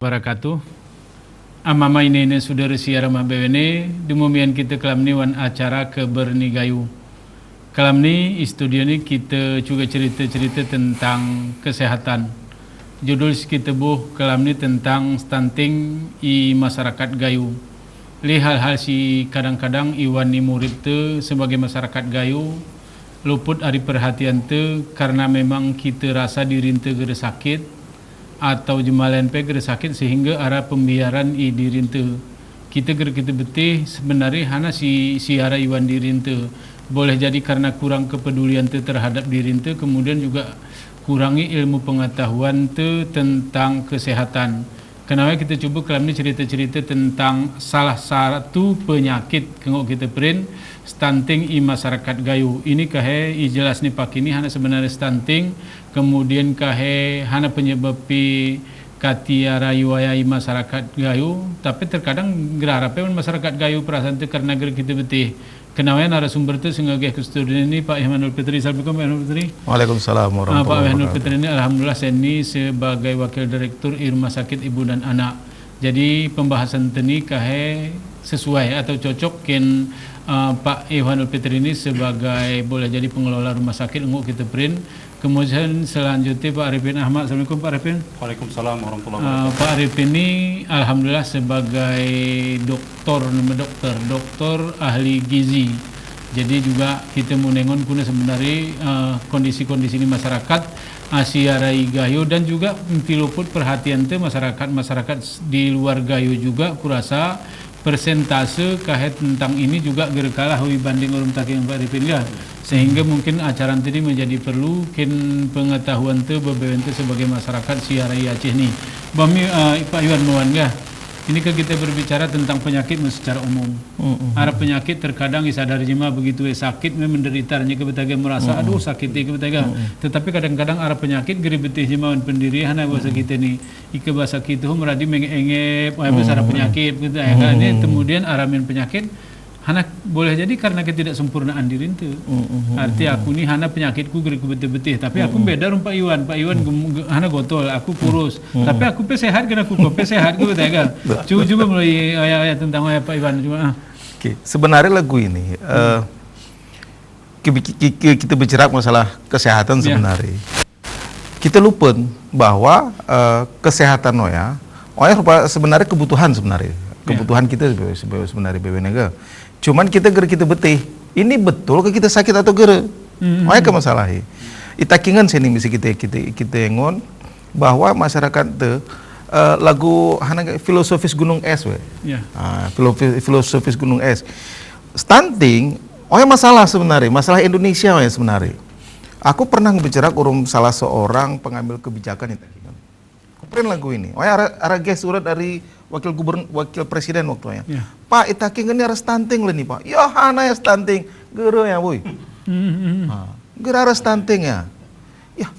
wabarakatuh. Amama ini saudara siara mabewene dumumian kita kelam ni wan acara kebernigayu. Kelam ni studio ni kita juga cerita-cerita tentang kesehatan. Judul kita buh kelam ni tentang stunting i masyarakat gayu. Li hal-hal si kadang-kadang iwan ni murid tu sebagai masyarakat gayu luput dari perhatian tu karena memang kita rasa diri tu gede sakit atau jemalan pe gede sakit sehingga arah pembiaran i diri tu kita betih sebenarnya hana si arah iwan diri tu boleh jadi karena kurang kepedulian tu terhadap diri tu, kemudian juga kurangi ilmu pengetahuan tu tentang kesehatan. Kenapa kita cuba kelam ni cerita-cerita tentang salah satu penyakit kengok kita perin stunting i masyarakat gayu. Ini kahe i jelas ni pak ini hana sebenarnya stunting, kemudian kahe hana penyebab pi katiara yuaya i masyarakat gayu, tapi terkadang gerarape masyarakat gayu perasaan tu karena ger kita betih. Kenapa narasumber tu sengaja ke studio ini Pak Ihmanul Fitri. Assalamualaikum Pak Ihmanul Fitri. Waalaikumsalam warahmatullahi wabarakatuh. Pak Ihmanul Fitri ini alhamdulillah saya ini sebagai wakil direktur I Rumah Sakit Ibu dan Anak. Jadi pembahasan teni kahe sesuai atau cocok ken Pak Ihmanul Fitri ini sebagai boleh jadi pengelola rumah sakit nguk kita print. Kemudian selanjutnya Pak Arifin Ahmad. Assalamualaikum Pak Arifin. Waalaikumsalam warahmatullahi wabarakatuh. Pak Arifin ini alhamdulillah sebagai doktor ahli gizi. Jadi juga kita mau nengon kuna sebenarnya kondisi-kondisi ini masyarakat Asia Rai Gayo dan juga luput perhatian te masyarakat di luar Gayo juga kurasa persentase kahet tentang ini juga gerkalah dibanding orang tak yang Pak Arifin ya. Sehingga mungkin acara tadi menjadi perlu pengetahuan tu beberapa sebagai masyarakat siarai Aceh ni. Bami Pak Iwan Nuan ya. Ini kan kita berbicara tentang penyakit secara umum. Ada penyakit terkadang isadar jema begitu sakit menderitanya kebetaga merasa aduh sakit kebetaga. Tetapi kadang-kadang ada penyakit geribetih jema pendiri hana bahasa kita ni. Ike bahasa kita meradi mengengep besar penyakit gitu ya kan. Ini kemudian aramin penyakit hana boleh jadi karena ketidaksempurnaan diri itu. Arti aku ni hana penyakitku geri betih-betih, tapi aku beda rumah Pak Iwan. Pak Iwan hana gotol, aku kurus. Tapi aku pe sehat kan aku pe sehat gitu ya. Coba mulai ayat tentang Pak Iwan cuma. Oke, sebenarnya lagu ini kita bicara masalah kesehatan sebenarnya. Kita lupa bahwa kesehatan sebenarnya kebutuhan sebenarnya. Kebutuhan kita sebenarnya BWNG. Cuman kita betih. Ini betul ke kita sakit atau gere? Ke masalahnya. Itakingan sini mesti kita ngon bahwa masyarakat itu lagu filosofis gunung es we. Filosofis gunung es. Stunting masalah sebenarnya, masalah Indonesia sebenarnya. Aku pernah bicara urung salah seorang pengambil kebijakan itakingan. Pernah lagu ini. Ada surat dari wakil presiden waktunya. Pak itaking ini harus stunting lah nih Pak. Ya hana ya stunting. Gero ya boy. Gero harus stunting ya. Ya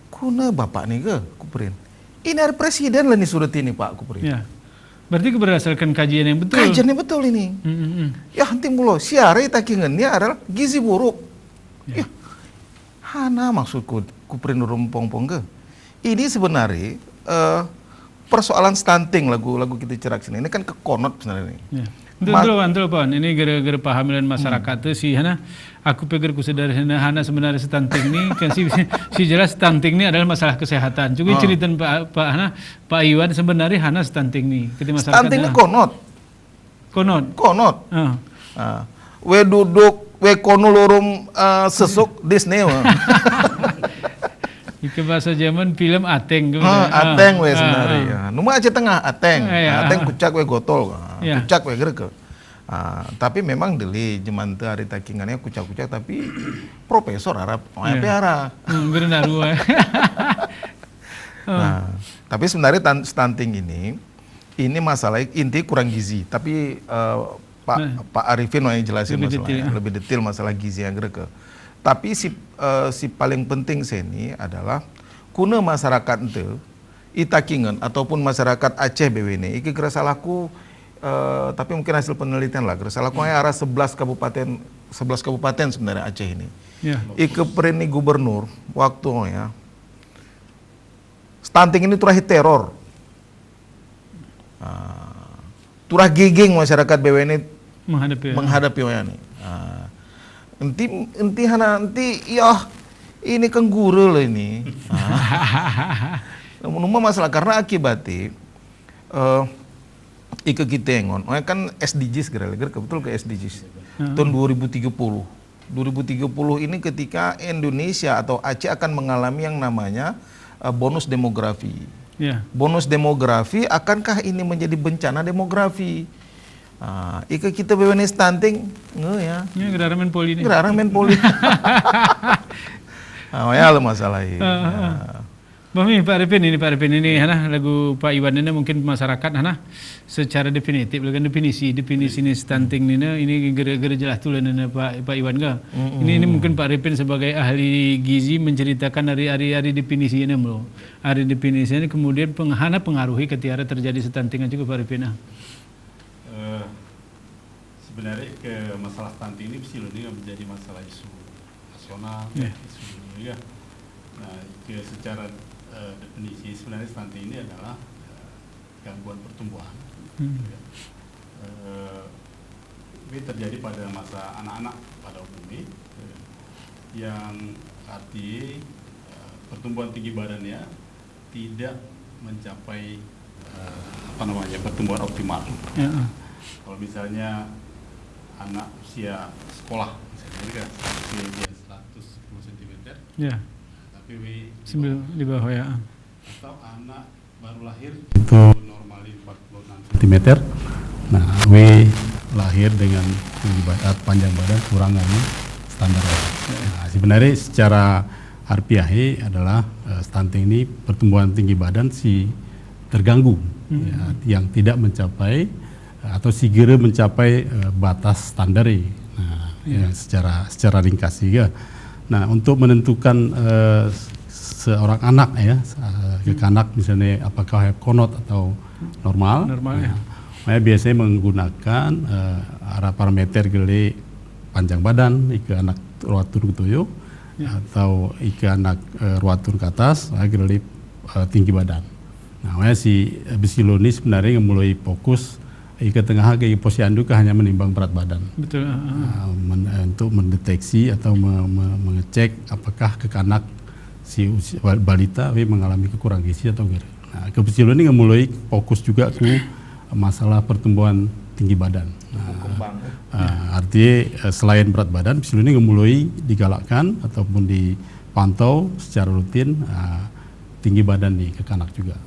kuna bapak nih ke kuperin. Ini hari presiden lah nih surat ini Pak kuperin. Ya. Berarti berdasarkan kajian yang betul. Kajian yang betul ini. Ya nanti mulu siara itakingannya adalah gizi buruk. Ya. Hana maksudku kuperin rumpong-pong ke. Ini sebenarnya persoalan stunting lagu kita cerak sini ini kan kekonot sebenarnya ini. Ya. Betul Pak. Ini gara-gara pahamilan masyarakat tu si hana aku pikir ku sederhana hana sebenarnya stunting ni kan si jelas stunting ni adalah masalah kesehatan. Juga cerita Pak Iwan sebenarnya hana stunting ni. Stunting ni konot. We duduk we kono lorum sesuk Disney. Ike bahasa zaman film Ateng gitu. Ateng we sebenarnya. Numa aja tengah Ateng. Ateng kucak we gotol. Kucak we gereke. Tapi memang deli zaman teu hari takingannya kucak-kucak tapi profesor Arab. Arab. Benar gua. Tapi sebenarnya stunting ini masalah inti kurang gizi. Tapi Pak Arifin yang jelasin masalahnya lebih detail masalah gizi yang gereke. Tapi si paling penting sini adalah kuna masyarakat itu itakingan ataupun masyarakat Aceh BWN iki kira salahku tapi mungkin hasil penelitian lah kira salahku arah 11 kabupaten sebenarnya Aceh ini. Ike perini gubernur waktu stunting ini terakhir teror. turah gegeng masyarakat BWN menghadapi oya nih. Enti ya ini kan guru loh ini. Namun masalah karena akibatnya ike kita ngon, kan SDGs betul ke SDGs tahun 2030 ini ketika Indonesia atau Aceh akan mengalami yang namanya bonus demografi. Bonus demografi, akankah ini menjadi bencana demografi? Ike kita BWN stunting ya. Gerarang main poli. Ya lo masalah ini. Mami Pak Arifin ini lagu Pak Iwan ini mungkin masyarakat secara definitif definisi ini stunting ini gara-gara jelas tuh Pak Iwan enggak. Ini mungkin Pak Arifin sebagai ahli gizi menceritakan hari definisi ini bro. Hari definisi ini kemudian pengaruhi ketika terjadi stunting juga Pak Arifin. Sebenarnya ke masalah stunting ini menjadi masalah isu nasional, isu dunia. Nah, secara definisi sebenarnya stunting ini adalah gangguan pertumbuhan. Ini terjadi pada masa anak-anak pada umumnya, yang arti pertumbuhan tinggi badannya tidak mencapai pertumbuhan optimal. Kalau misalnya anak usia sekolah, misalnya usia 110 cm, tapi di bawah ya. Atau anak baru lahir itu normal 46 cm. Nah, lahir dengan panjang badan kurang dari standar. Nah, sebenarnya secara harfiah adalah stunting ini pertumbuhan tinggi badan terganggu, yang tidak mencapai atau segera mencapai batas standar. Nah, yang secara ringkas juga. Nah, untuk menentukan seorang anak anak misalnya apakah konot atau normal biasanya menggunakan parameter gele panjang badan ike anak ruatur gitu atau ike anak ruatur ke atas gele tinggi badan. Nah, si Bisiloni sebenarnya mulai fokus ike tengah ke posyandu hanya menimbang berat badan. Betul. Untuk mendeteksi atau mengecek apakah kekanak si balita mengalami kekurangan gizi atau enggak. Nah, kebetulan ini mulai fokus juga ke masalah pertumbuhan tinggi badan. Artinya selain berat badan, ini mulai digalakkan ataupun dipantau secara rutin tinggi badan di kekanak juga.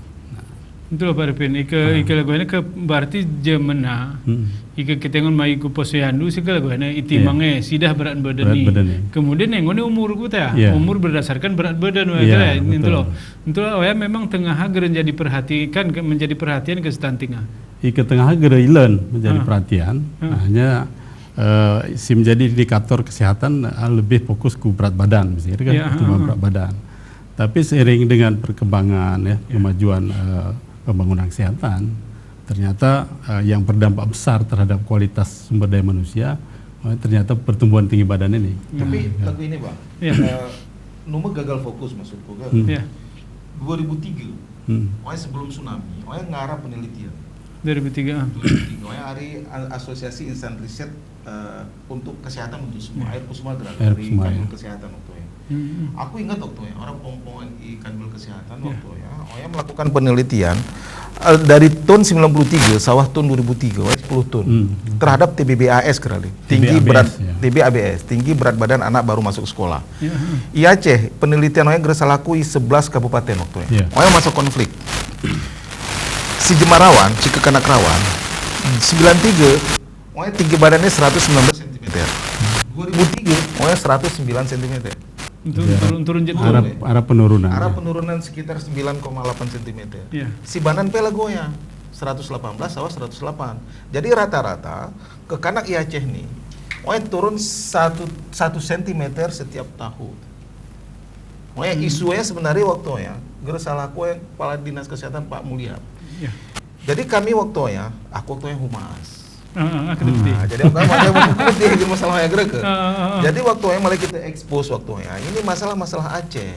Betul Pak Arifin, ike lagunya berarti jemena, ike ketengon mai ku posyandu segala lagunya itimangnya sidah berat badan ni. Kemudian yang ini umur kita umur berdasarkan berat badan itu loh. Memang tengah geran jadi menjadi perhatian ke stuntingan. Ike tengah geran ilen menjadi perhatian, hanya si menjadi indikator kesehatan lebih fokus ke berat badan, misalnya berat badan. Tapi seiring dengan perkembangan kemajuan pembangunan kesehatan, ternyata yang berdampak besar terhadap kualitas sumber daya manusia ternyata pertumbuhan tinggi badan ini. Tapi lagu ini Bang, Numa gagal fokus maksudku kan. 2003, sebelum tsunami, ngarah penelitian. 2003. Hari asosiasi insan riset untuk kesehatan untuk semua air kusuma dari kanwil kesehatan waktu ya. Aku ingat waktu ya orang pompong di kanwil kesehatan waktu ya melakukan penelitian dari tahun 93 sawah tahun 2003 10 ton terhadap TBBAS kali tinggi berat badan anak baru masuk sekolah. I Aceh penelitian gerasa lakui 11 kabupaten waktu ya. Masuk konflik. Si Jemarawan, si Kekanak Rawan 93 tinggi badannya 119 cm. 2003 109 cm. Turun arah penurunan. Arah penurunan sekitar 9,8 cm. Si Banan Pela goyah 118 sawah 108. Jadi rata-rata kekanak I Aceh nih turun 1 cm setiap tahun. Isunya sebenarnya waktu salah aku kepala dinas kesehatan Pak Mulia. Jadi kami waktu aku humas. Jadi jadi masalahnya gereke. Jadi waktu malah kita expose waktu ini masalah Aceh.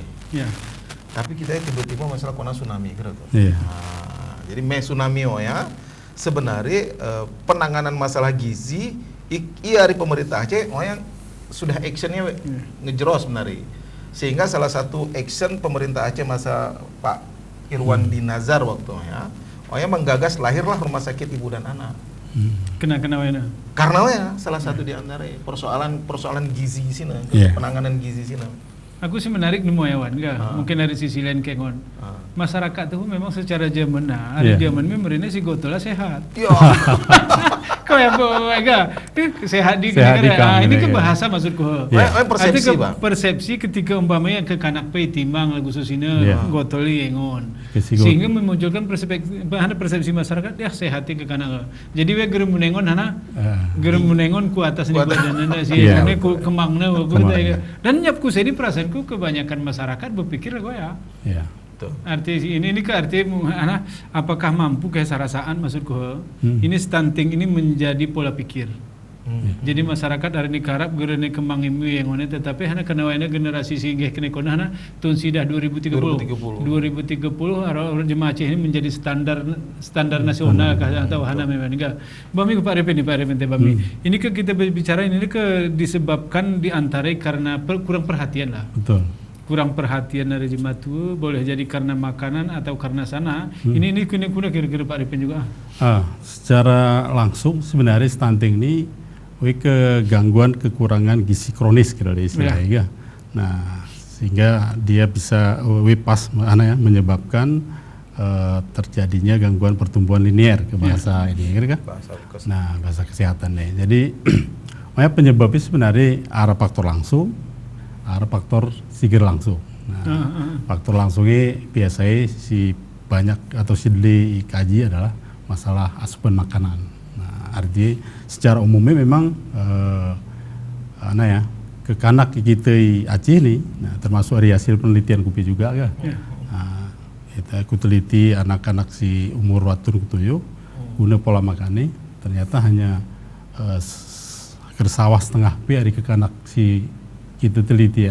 Tapi kita tiba-tiba masalah kona tsunami gereke. Jadi tsunami sebenarnya penanganan masalah gizi iya dari pemerintah Aceh yang sudah actionnya ngejeros sebenarnya. Sehingga salah satu action pemerintah Aceh masa Pak Irwan Dinazar waktunya, menggagas lahirlah rumah sakit ibu dan anak. Kena Karena salah satu di antara persoalan gizi sini, penanganan gizi sini. Aku sih menarik nemu hewan, mungkin dari sisi lain kengon. Masyarakat tuh memang secara zaman ada zaman memang si gotola sehat. Kau ya sehat di negara. Ini ke bahasa maksudku. Persepsi, Bang. Persepsi ketika umpamanya ke kanak pe timbang lagu susina gotoli engon. Sehingga memunculkan persepsi masyarakat sehati ke kanak. Jadi we gerem menengon gerem menengon ku atas ni badanna si ngone ku kemangna dan nyapku ini perasaanku kebanyakan masyarakat berpikir arti ini apakah mampu kayak sarasaan maksudku ini stunting ini menjadi pola pikir. Jadi masyarakat hari ini karap gerene kembang imu yang mana tetapi hana kena waina generasi singgih kena kona hana tahun sidah 2030 orang jemaah Aceh ini menjadi standar nasional atau hana memang enggak. Bami Pak Repin Bami. Ini kita berbicara ini disebabkan diantarai karena kurang perhatian lah. Betul. Kurang perhatian dari jemaah itu boleh jadi karena makanan atau karena sana. Ini kuna kira-kira Pak Repin juga. Secara langsung sebenarnya stunting ini kegangguan kekurangan gizi kronis kira istilahnya. Nah, sehingga dia bisa menyebabkan terjadinya gangguan pertumbuhan linier ke bahasa ini kan? Bahasa kesehatan nih. Jadi penyebabnya sebenarnya ada faktor langsung, ada faktor sigir langsung. Nah, faktor langsungnya biasanya si banyak atau si dikaji adalah masalah asupan makanan. Artinya secara umumnya memang ke kanak kita Aceh ini, termasuk dari hasil penelitian KUPI juga kan. Kita kuteliti anak-anak si umur watun kutuyo guna pola makannya ternyata hanya kersawah setengah P dari ke kanak si kita teliti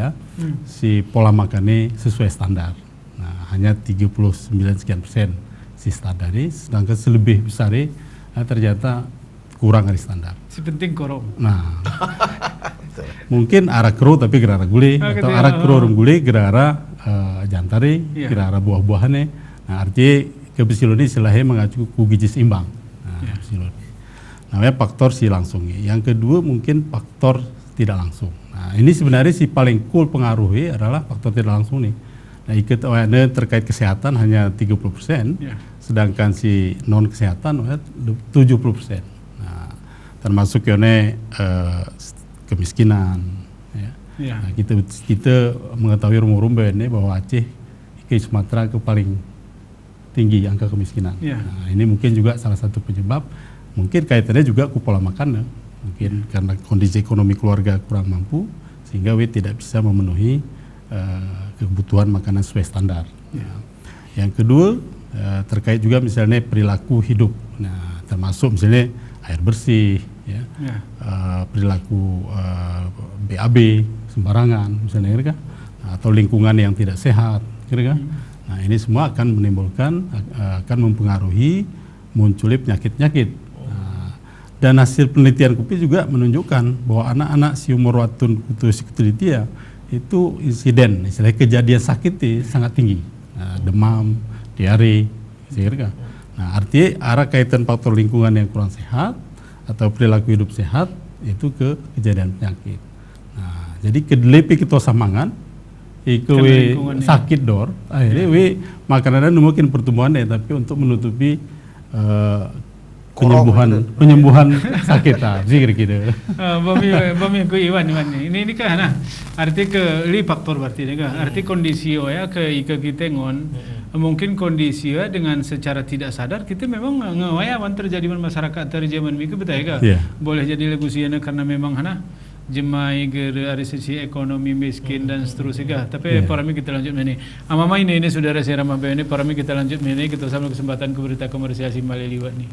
si pola makannya sesuai standar. Nah, hanya 39 sekian persen si standar ini, sedangkan selebih besar ternyata kurang dari standar. Si penting korong. Nah, mungkin arah kero tapi gerara gule atau arah kero gule gerara jantari, gerara buah-buahannya. Nah, artinya kebesiloni istilahnya mengacu ku gizi seimbang. Nah, namanya faktor si langsungnya. Yang kedua mungkin faktor tidak langsung. Nah, ini sebenarnya si paling cool pengaruhnya adalah faktor tidak langsung nih. Nah, ikut terkait kesehatan hanya 30%, sedangkan si non kesehatan 70%. Termasuk kemiskinan. Nah, kita mengetahui rumor-rumor ini bahwa Aceh ke Sumatera ke paling tinggi angka kemiskinan. Nah, ini mungkin juga salah satu penyebab. Mungkin kaitannya juga ke pola makan, mungkin karena kondisi ekonomi keluarga kurang mampu sehingga tidak bisa memenuhi kebutuhan makanan sesuai standar. Yang kedua terkait juga misalnya perilaku hidup. Nah, termasuk misalnya air bersih, perilaku BAB sembarangan misalnya, atau lingkungan yang tidak sehat, Nah, ini semua akan menimbulkan, akan mempengaruhi munculnya penyakit-penyakit. Dan hasil penelitian KUPI juga menunjukkan bahwa anak-anak si umur watun kutulitia itu insiden, istilahnya kejadian sakit sangat tinggi, demam, diare, Nah, artinya arah kaitan faktor lingkungan yang kurang sehat atau perilaku hidup sehat itu ke kejadian penyakit. Nah, jadi kedelepi kita samangan, itu sakit dor, akhirnya makanan mungkin pertumbuhannya tapi untuk menutupi penyembuhan sakit sih kira-kira. Bami ku Iwan ini kan arti ke li faktor berarti ini kan arti kondisi ke kita ngon mungkin kondisi dengan secara tidak sadar kita memang ngawayawan terjadi masyarakat dari zaman minggu betul ya boleh jadi legusiana karena memang jemai dari sisi ekonomi miskin dan seterusnya tapi parami kita lanjut ini amama ini saudara saya Ramah ini parami kita lanjut ini kita sama kesempatan ke berita komersiasi Maliliwat nih.